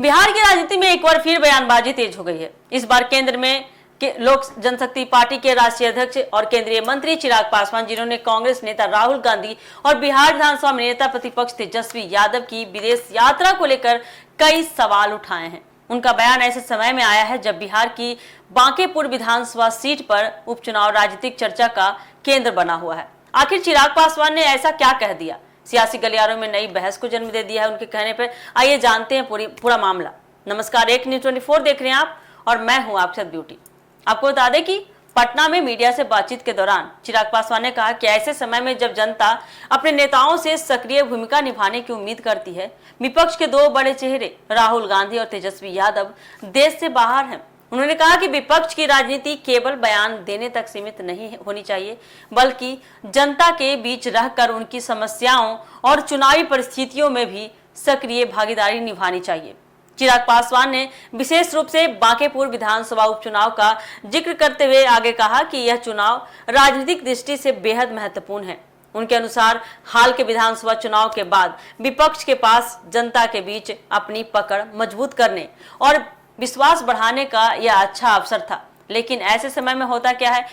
बिहार की राजनीति में एक बार फिर बयानबाजी तेज हो गई है। इस बार केंद्र में लोक जनशक्ति पार्टी के राष्ट्रीय अध्यक्ष और केंद्रीय मंत्री चिराग पासवान, जिन्होंने कांग्रेस नेता राहुल गांधी और बिहार विधानसभा में नेता प्रतिपक्ष तेजस्वी यादव की विदेश यात्रा को लेकर कई सवाल उठाए हैं। उनका बयान ऐसे समय में आया है जब बिहार की बांकेपुर विधानसभा सीट पर उपचुनाव राजनीतिक चर्चा का केंद्र बना हुआ है। आखिर चिराग पासवान ने ऐसा क्या कह दिया, सियासी गलियारों में नई बहस को जन्म दे दिया है उनके कहने पर। आइए जानते हैं पूरा मामला। नमस्कार, एक न्यूज़ 24 देख रहे हैं आप और मैं हूं अक्षत ब्यूटी। आपको बता दें कि पटना में मीडिया से बातचीत के दौरान चिराग पासवान ने कहा कि ऐसे समय में जब जनता अपने नेताओं से सक्रिय भूमिका निभाने की उम्मीद करती है, विपक्ष के दो बड़े चेहरे राहुल गांधी और तेजस्वी यादव देश से बाहर हैं। उन्होंने कहा कि विपक्ष की राजनीति केवल बयान देने तक सीमित नहीं होनी चाहिए, बल्कि जनता के बीच रहकर उनकी समस्याओं और चुनावी परिस्थितियों में भी सक्रिय भागीदारी निभानी चाहिए। चिराग पासवान ने विशेष रूप से बांकेपुर विधानसभा उपचुनाव का जिक्र करते हुए आगे कहा कि यह चुनाव राजनीतिक दृष्टि से बेहद महत्वपूर्ण है। उनके अनुसार हाल के विधानसभा चुनाव के बाद विपक्ष के पास जनता के बीच अपनी पकड़ मजबूत करने और विश्वास बढ़ाने का यह अच्छा अवसर था। लेकिन ऐसे समय में होता क्या है,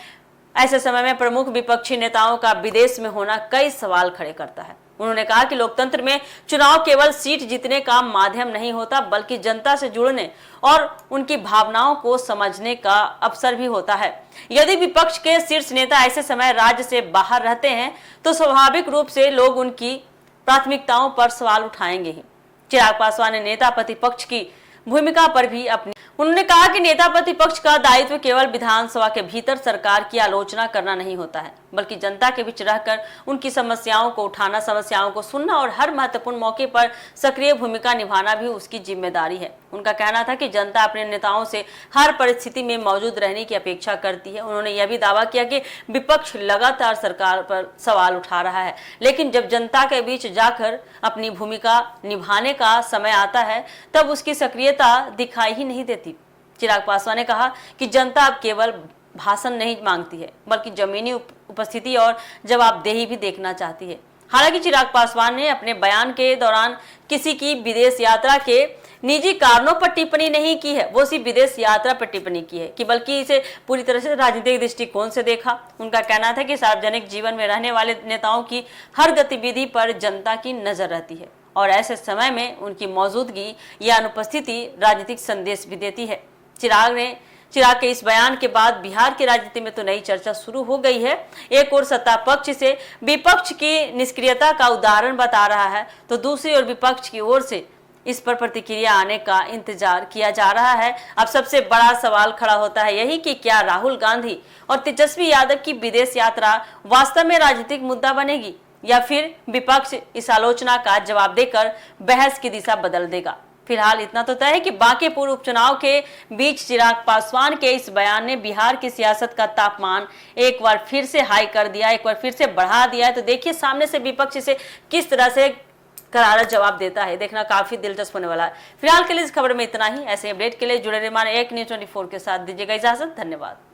ऐसे समय में प्रमुख विपक्षी नेताओं का विदेश में होना कई सवाल खड़े करता है। उन्होंने कहा कि लोकतंत्र में चुनाव केवल सीट जीतने का माध्यम नहीं होता, बल्कि जनता से जुड़ने और उनकी भावनाओं को समझने का अवसर भी होता है। यदि विपक्ष के शीर्ष नेता ऐसे समय राज्य से बाहर रहते हैं तो स्वाभाविक रूप से लोग उनकी प्राथमिकताओं पर सवाल उठाएंगे ही। चिराग पासवान ने नेता प्रतिपक्ष की भूमिका पर भी उन्होंने कहा कि नेता प्रतिपक्ष का दायित्व केवल विधानसभा के भीतर सरकार की आलोचना करना नहीं होता है, बल्कि जनता के बीच रहकर उनकी समस्याओं को उठाना, समस्याओं को सुनना और हर महत्वपूर्ण मौके पर सक्रिय भूमिका निभाना भी उसकी जिम्मेदारी है। उनका कहना था कि जनता अपने नेताओं से हर परिस्थिति में मौजूद रहने की अपेक्षा करती है। उन्होंने यह भी दावा किया कि विपक्ष लगातार सरकार पर सवाल उठा रहा है, लेकिन जब जनता के बीच जाकर अपनी भूमिका निभाने का समय आता है तब उसकी सक्रियता दिखाई ही नहीं देती। चिराग पासवान ने कहा कि जनता अब केवल भाषण नहीं मांगती है, बल्कि जमीनी उपस्थिति और जवाबदेही भी देखना चाहती है। हालांकि चिराग पासवान ने अपने बयान के दौरान किसी की विदेश यात्रा के निजी कारणों पर टिप्पणी नहीं की है, वो सिर्फ विदेश यात्रा पर टिप्पणी की है कि बल्कि इसे पूरी तरह से राजनीतिक दृष्टिकोण से देखा। उनका कहना था कि सार्वजनिक जीवन में रहने वाले नेताओं की हर गतिविधि पर जनता की नजर रहती है और ऐसे समय में उनकी मौजूदगी या अनुपस्थिति राजनीतिक संदेश भी देती है। चिराग के इस बयान के बाद बिहार की राजनीति में तो नई चर्चा शुरू हो गई है। एक ओर सत्ता पक्ष से विपक्ष की निष्क्रियता का उदाहरण बता रहा है, तो दूसरी ओर विपक्ष की ओर से इस पर प्रतिक्रिया आने का इंतजार किया जा रहा है। अब सबसे बड़ा सवाल खड़ा होता है यही कि क्या राहुल गांधी और तेजस्वी यादव की विदेश यात्रा वास्तव में राजनीतिक मुद्दा बनेगी या फिर विपक्ष इस आलोचना का जवाब देकर बहस की दिशा बदल देगा। फिलहाल इतना तो तय है कि बांकेपुर उपचुनाव के बीच चिराग पासवान के इस बयान ने बिहार की सियासत का तापमान एक बार फिर से हाई कर दिया, एक बार फिर से बढ़ा दिया है। तो देखिए सामने से विपक्ष इसे किस तरह से करारा जवाब देता है, देखना काफी दिलचस्प होने वाला है। फिलहाल के लिए इस खबर में इतना ही। ऐसे अपडेट के लिए जुड़े रहिए हमारे एक न्यूज़ 24 के साथ। दीजिएगा इजाजत, धन्यवाद।